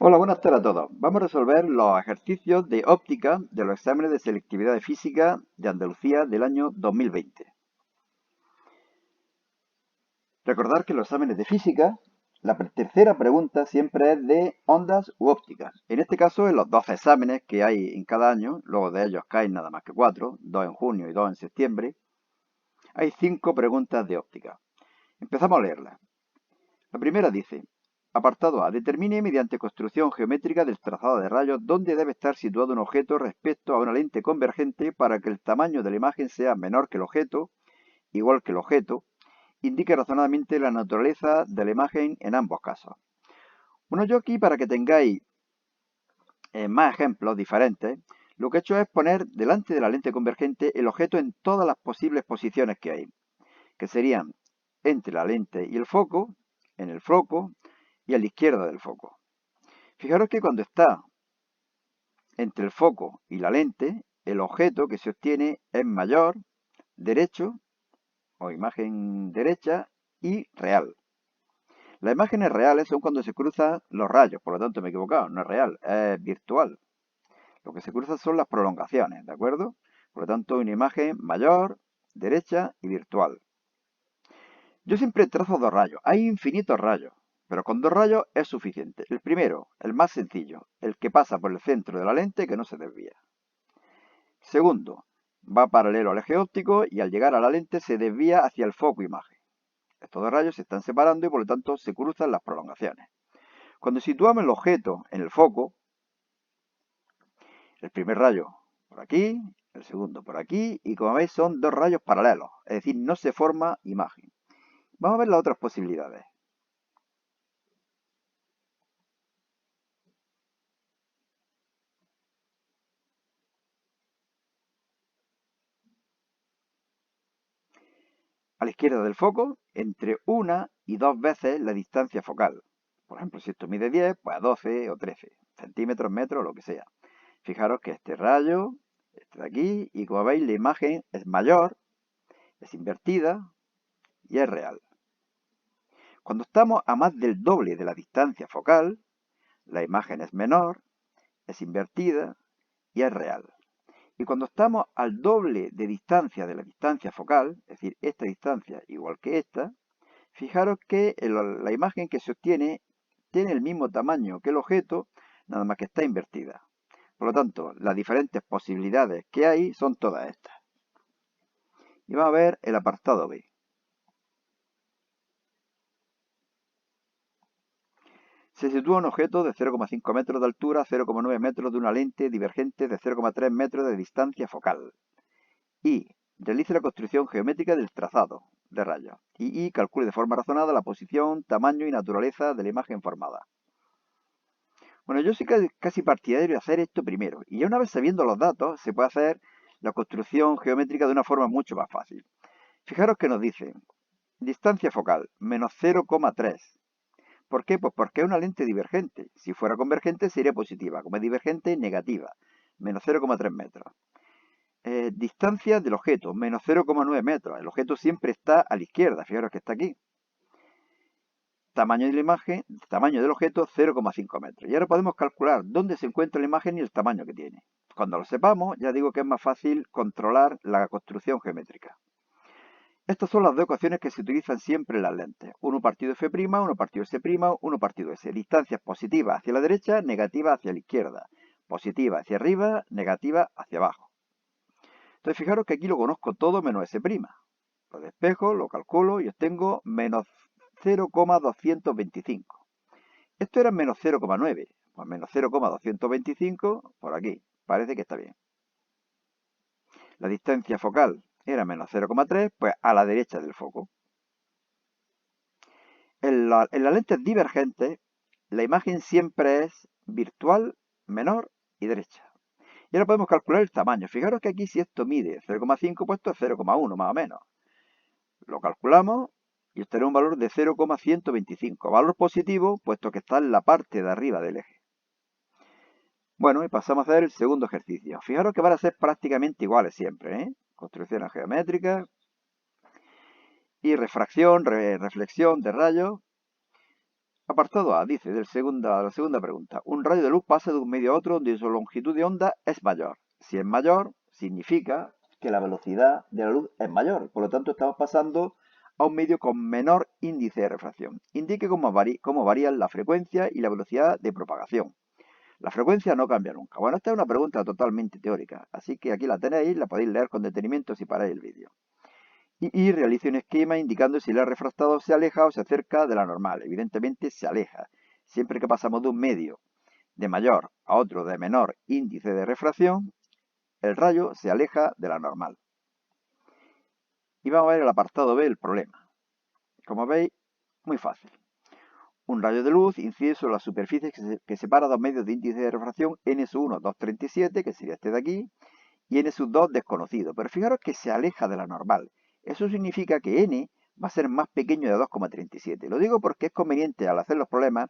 Hola, buenas tardes a todos. Vamos a resolver los ejercicios de óptica de los exámenes de selectividad de física de Andalucía del año 2020. Recordar que en los exámenes de física, la tercera pregunta siempre es de ondas u ópticas. En este caso, en los 12 exámenes que hay en cada año, luego de ellos caen nada más que 4, 2 en junio y 2 en septiembre, hay 5 preguntas de óptica. Empezamos a leerlas. La primera dice, apartado A, determine mediante construcción geométrica del trazado de rayos dónde debe estar situado un objeto respecto a una lente convergente para que el tamaño de la imagen sea menor que el objeto, igual que el objeto, indique razonadamente la naturaleza de la imagen en ambos casos. Bueno, yo aquí para que tengáis más ejemplos diferentes, lo que he hecho es poner delante de la lente convergente el objeto en todas las posibles posiciones que hay, que serían entre la lente y el foco, en el foco y a la izquierda del foco. Fijaros que cuando está entre el foco y la lente, el objeto que se obtiene es mayor, derecho o imagen derecha y real. Las imágenes reales son cuando se cruzan los rayos, por lo tanto me he equivocado, no es real, es virtual. Lo que se cruzan son las prolongaciones, ¿de acuerdo? Por lo tanto, una imagen mayor, derecha y virtual. Yo siempre trazo dos rayos, hay infinitos rayos, pero con dos rayos es suficiente. El primero, el más sencillo, el que pasa por el centro de la lente que no se desvía. Segundo, va paralelo al eje óptico y al llegar a la lente se desvía hacia el foco imagen. Estos dos rayos se están separando y por lo tanto se cruzan las prolongaciones. Cuando situamos el objeto en el foco, el primer rayo por aquí, el segundo por aquí y como veis son dos rayos paralelos, es decir, no se forma imagen. Vamos a ver las otras posibilidades. A la izquierda del foco, entre una y dos veces la distancia focal. Por ejemplo, si esto mide 10, pues a 12 o 13 centímetros, metros, lo que sea. Fijaros que este rayo, este de aquí, y como veis la imagen es mayor, es invertida y es real. Cuando estamos a más del doble de la distancia focal, la imagen es menor, es invertida y es real. Y cuando estamos al doble de distancia de la distancia focal, es decir, esta distancia igual que esta, fijaros que la imagen que se obtiene tiene el mismo tamaño que el objeto, nada más que está invertida. Por lo tanto, las diferentes posibilidades que hay son todas estas. Y vamos a ver el apartado B. Se sitúa un objeto de 0,5 metros de altura, 0,9 metros de una lente divergente de 0,3 metros de distancia focal. Y realice la construcción geométrica del trazado de rayos. Y calcule de forma razonada la posición, tamaño y naturaleza de la imagen formada. Bueno, yo soy casi partidario de hacer esto primero. Y ya una vez sabiendo los datos, se puede hacer la construcción geométrica de una forma mucho más fácil. Fijaros que nos dice, distancia focal, menos 0,3. ¿Por qué? Pues porque es una lente divergente. Si fuera convergente sería positiva. Como es divergente, negativa. Menos 0,3 metros. Distancia del objeto, menos 0,9 metros. El objeto siempre está a la izquierda. Fijaros que está aquí. Tamaño de la imagen, tamaño del objeto 0,5 metros. Y ahora podemos calcular dónde se encuentra la imagen y el tamaño que tiene. Cuando lo sepamos, ya digo que es más fácil controlar la construcción geométrica. Estas son las dos ecuaciones que se utilizan siempre en las lentes. 1 partido f', 1 partido s', 1 partido s. Distancias positivas hacia la derecha, negativas hacia la izquierda. Positiva hacia arriba, negativa hacia abajo. Entonces fijaros que aquí lo conozco todo menos s'. Lo despejo, lo calculo y obtengo menos 0,225. Esto era menos 0,9. Pues menos 0,225 por aquí. Parece que está bien. La distancia focal era menos 0,3, pues a la derecha del foco. En las lentes divergentes, la imagen siempre es virtual, menor y derecha. Y ahora podemos calcular el tamaño. Fijaros que aquí si esto mide 0,5, pues esto es 0,1 más o menos. Lo calculamos y obtenemos un valor de 0,125. Valor positivo, puesto que está en la parte de arriba del eje. Bueno, y pasamos a hacer el segundo ejercicio. Fijaros que van a ser prácticamente iguales siempre, ¿eh? Construcciones geométricas y refracción, reflexión de rayos. Apartado A dice de la segunda pregunta. Un rayo de luz pasa de un medio a otro donde su longitud de onda es mayor. Si es mayor, significa que la velocidad de la luz es mayor. Por lo tanto, estamos pasando a un medio con menor índice de refracción. Indique cómo varían la frecuencia y la velocidad de propagación. La frecuencia no cambia nunca. Bueno, esta es una pregunta totalmente teórica, así que aquí la tenéis, la podéis leer con detenimiento si paráis el vídeo. Y realice un esquema indicando si el refractado se aleja o se acerca de la normal. Evidentemente se aleja. Siempre que pasamos de un medio de mayor a otro de menor índice de refracción, el rayo se aleja de la normal. Y vamos a ver el apartado B del problema. Como veis, muy fácil. Un rayo de luz incide sobre la superficie que separa dos medios de índice de refracción n-1, 237, que sería este de aquí, y n-2 desconocido. Pero fijaros que se aleja de la normal. Eso significa que n va a ser más pequeño de 2,37. Lo digo porque es conveniente al hacer los problemas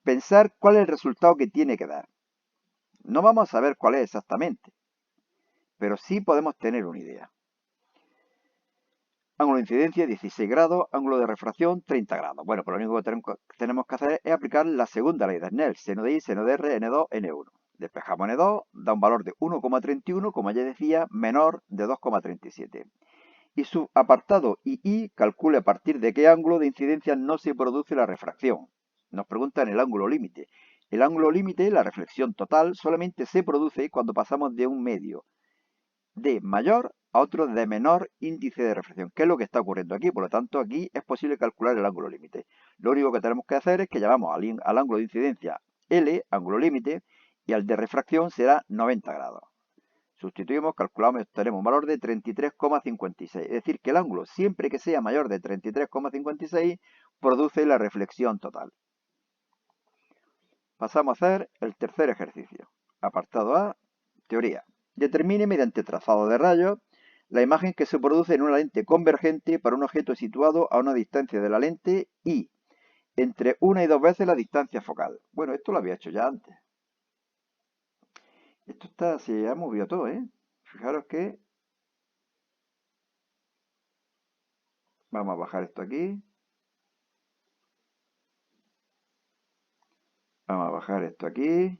pensar cuál es el resultado que tiene que dar. No vamos a saber cuál es exactamente, pero sí podemos tener una idea. Ángulo de incidencia 16 grados, ángulo de refracción 30 grados. Bueno, pues lo único que tenemos que hacer es aplicar la segunda ley de Snell, seno de I, seno de R, N2, N1. Despejamos N2, da un valor de 1,31, como ya decía, menor de 2,37. Y su apartado II calcule a partir de qué ángulo de incidencia no se produce la refracción. Nos preguntan el ángulo límite. El ángulo límite, la reflexión total, solamente se produce cuando pasamos de un medio de mayor a otro de menor índice de refracción, que es lo que está ocurriendo aquí. Por lo tanto, aquí es posible calcular el ángulo límite. Lo único que tenemos que hacer es que llamamos al ángulo de incidencia L, ángulo límite, y al de refracción será 90 grados. Sustituimos, calculamos y obtenemos un valor de 33,56. Es decir, que el ángulo, siempre que sea mayor de 33,56, produce la reflexión total. Pasamos a hacer el tercer ejercicio. Apartado A, teoría. Determine mediante trazado de rayos la imagen que se produce en una lente convergente para un objeto situado a una distancia de la lente y entre una y dos veces la distancia focal. Bueno, esto lo había hecho ya antes. Esto se ha movido todo, ¿eh? Fijaros que vamos a bajar esto aquí. Vamos a bajar esto aquí.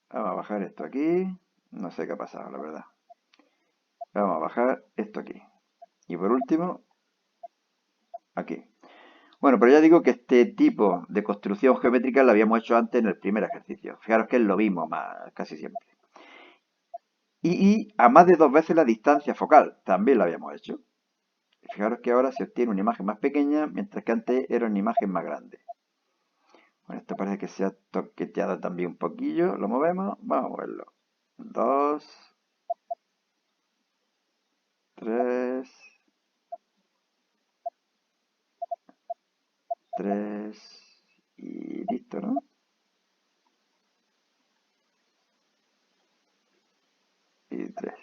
Vamos a bajar esto aquí. No sé qué ha pasado, la verdad. Vamos a bajar esto aquí. Y por último, aquí. Bueno, pero ya digo que este tipo de construcción geométrica la habíamos hecho antes en el primer ejercicio. Fijaros que es lo mismo casi siempre. Y a más de dos veces la distancia focal, también lo habíamos hecho. Fijaros que ahora se obtiene una imagen más pequeña, mientras que antes era una imagen más grande. Bueno, esto parece que se ha toqueteado también un poquillo. Lo movemos, vamos a moverlo. 2, 3, 3 y listo, ¿no? Y 3.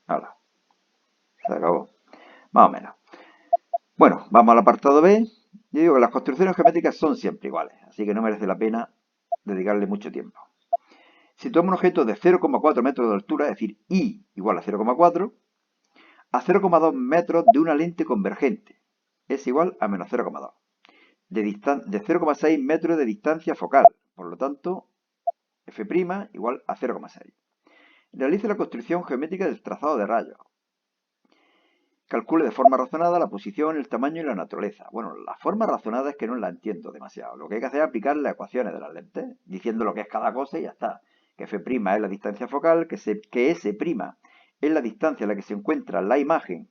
Ahora, se acabó. Más o menos. Bueno, vamos al apartado B. Yo digo que las construcciones geométricas son siempre iguales, así que no merece la pena dedicarle mucho tiempo. Situamos un objeto de 0,4 metros de altura, es decir, I igual a 0,4, a 0,2 metros de una lente convergente, es igual a menos 0,2, de 0,6 metros de distancia focal, por lo tanto, F' igual a 0,6. Realice la construcción geométrica del trazado de rayos. Calcule de forma razonada la posición, el tamaño y la naturaleza. Bueno, la forma razonada es que no la entiendo demasiado. Lo que hay que hacer es aplicar las ecuaciones de las lentes, diciendo lo que es cada cosa y ya está. Que F' es la distancia focal, que S' es la distancia en la que se encuentra la imagen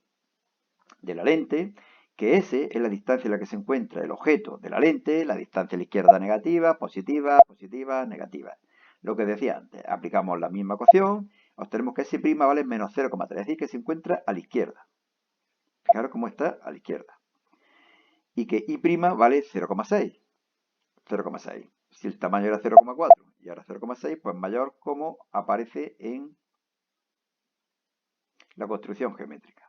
de la lente, que S es la distancia en la que se encuentra el objeto de la lente, la distancia a la izquierda negativa, positiva, positiva, negativa. Lo que decía antes, aplicamos la misma ecuación, obtenemos que S' vale menos 0,3, es decir, que se encuentra a la izquierda. Fijaros cómo está a la izquierda. Y que I' vale 0,6. 0,6. Si el tamaño era 0,4 y ahora 0,6, pues mayor como aparece en la construcción geométrica.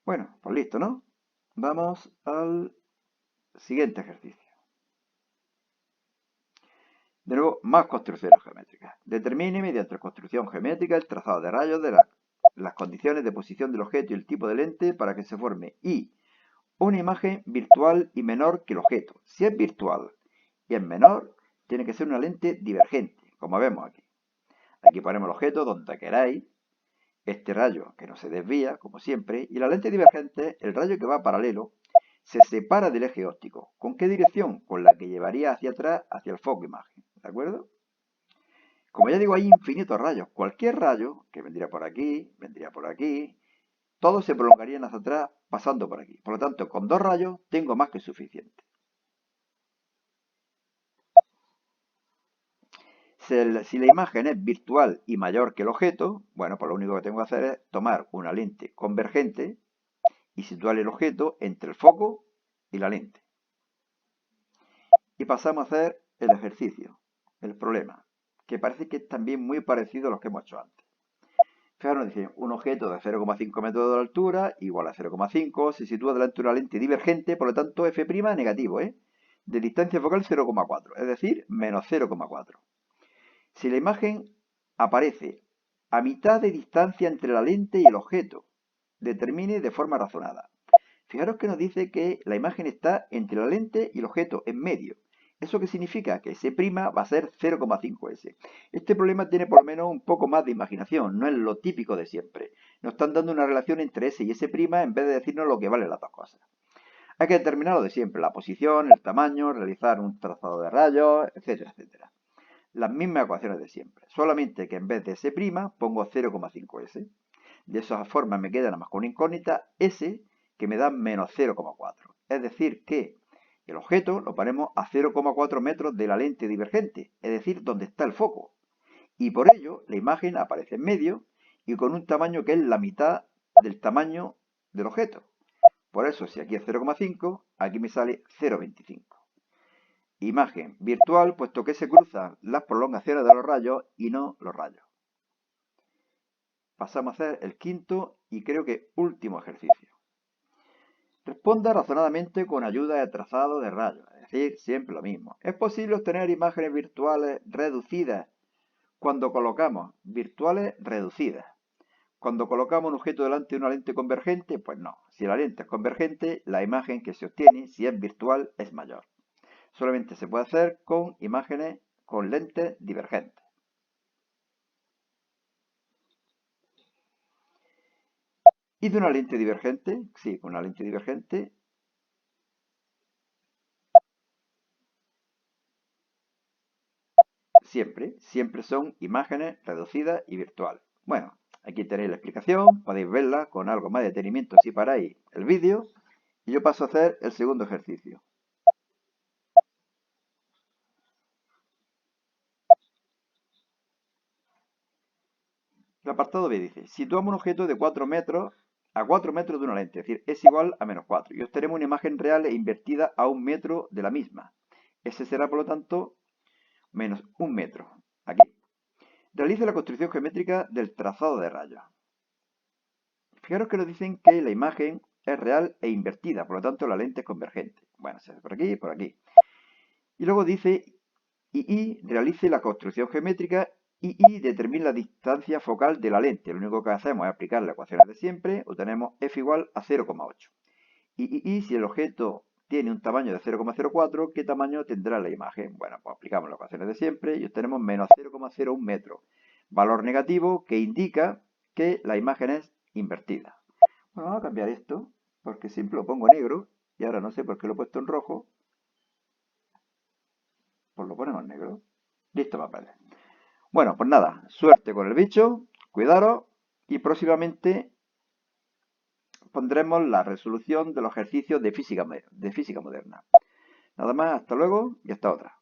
Bueno, pues listo, ¿no? Vamos al siguiente ejercicio. De nuevo, más construcciones geométricas. Determine mediante construcción geométrica el trazado de rayos de la las condiciones de posición del objeto y el tipo de lente para que se forme I, una imagen virtual y menor que el objeto. Si es virtual y es menor, tiene que ser una lente divergente, como vemos aquí. Aquí ponemos el objeto donde queráis, este rayo que no se desvía, como siempre, y la lente divergente, el rayo que va paralelo, se separa del eje óptico. ¿Con qué dirección? Con la que llevaría hacia atrás, hacia el foco imagen. ¿De acuerdo? Como ya digo, hay infinitos rayos. Cualquier rayo que vendría por aquí, todos se prolongarían hacia atrás pasando por aquí. Por lo tanto, con 2 rayos tengo más que suficiente. Si la imagen es virtual y mayor que el objeto, bueno, pues lo único que tengo que hacer es tomar una lente convergente y situar el objeto entre el foco y la lente. Y pasamos a hacer el ejercicio, el problema, que parece que es también muy parecido a los que hemos hecho antes. Fijaros, nos dice, un objeto de 0,5 metros de altura igual a 0,5 se sitúa delante de una lente divergente, por lo tanto f' negativo, de distancia focal 0,4, es decir, menos 0,4. Si la imagen aparece a mitad de distancia entre la lente y el objeto, determine de forma razonada. Fijaros que nos dice que la imagen está entre la lente y el objeto, en medio. ¿Eso qué significa? Que S' va a ser 0,5S. Este problema tiene por lo menos un poco más de imaginación, no es lo típico de siempre. Nos están dando una relación entre S y S' en vez de decirnos lo que valen las dos cosas. Hay que determinar lo de siempre, la posición, el tamaño, realizar un trazado de rayos, etcétera, etcétera. Las mismas ecuaciones de siempre, solamente que en vez de S' pongo 0,5S. De esa forma me queda nada más con una incógnita S que me da menos 0,4. Es decir que el objeto lo ponemos a 0,4 metros de la lente divergente, es decir, donde está el foco. Y por ello la imagen aparece en medio y con un tamaño que es la mitad del tamaño del objeto. Por eso si aquí es 0,5, aquí me sale 0,25. Imagen virtual, puesto que se cruzan las prolongaciones de los rayos y no los rayos. Pasamos a hacer el quinto y creo que último ejercicio. Responda razonadamente con ayuda de trazado de rayos, es decir, siempre lo mismo. ¿Es posible obtener imágenes virtuales reducidas cuando colocamos virtuales reducidas? Cuando colocamos un objeto delante de una lente convergente, pues no. Si la lente es convergente, la imagen que se obtiene, si es virtual, es mayor. Solamente se puede hacer con imágenes con lentes divergentes. ¿Y de una lente divergente? Sí, con una lente divergente. Siempre son imágenes reducidas y virtuales. Bueno, aquí tenéis la explicación, podéis verla con algo más de detenimiento si paráis el vídeo. Y yo paso a hacer el segundo ejercicio. El apartado B dice, situamos un objeto de 4 metros a 4 metros de una lente, es decir, es igual a menos 4. Y obtenemos una imagen real e invertida a 1 metro de la misma. Ese será, por lo tanto, menos 1 metro. Aquí. Realice la construcción geométrica del trazado de rayos. Fijaros que nos dicen que la imagen es real e invertida, por lo tanto la lente es convergente. Bueno, se hace por aquí y por aquí. Y luego dice, y realice la construcción geométrica y determine la distancia focal de la lente. Lo único que hacemos es aplicar las ecuaciones de siempre, obtenemos f igual a 0,8. Y si el objeto tiene un tamaño de 0,04, ¿qué tamaño tendrá la imagen? Bueno, pues aplicamos las ecuaciones de siempre y obtenemos menos 0,01 metros. Valor negativo que indica que la imagen es invertida. Bueno, vamos a cambiar esto, porque siempre lo pongo negro, y ahora no sé por qué lo he puesto en rojo. Pues lo ponemos en negro. Listo, papeles. Bueno, pues nada, suerte con el bicho, cuidaros, y próximamente pondremos la resolución de los ejercicios de física moderna. Nada más, hasta luego y hasta otra.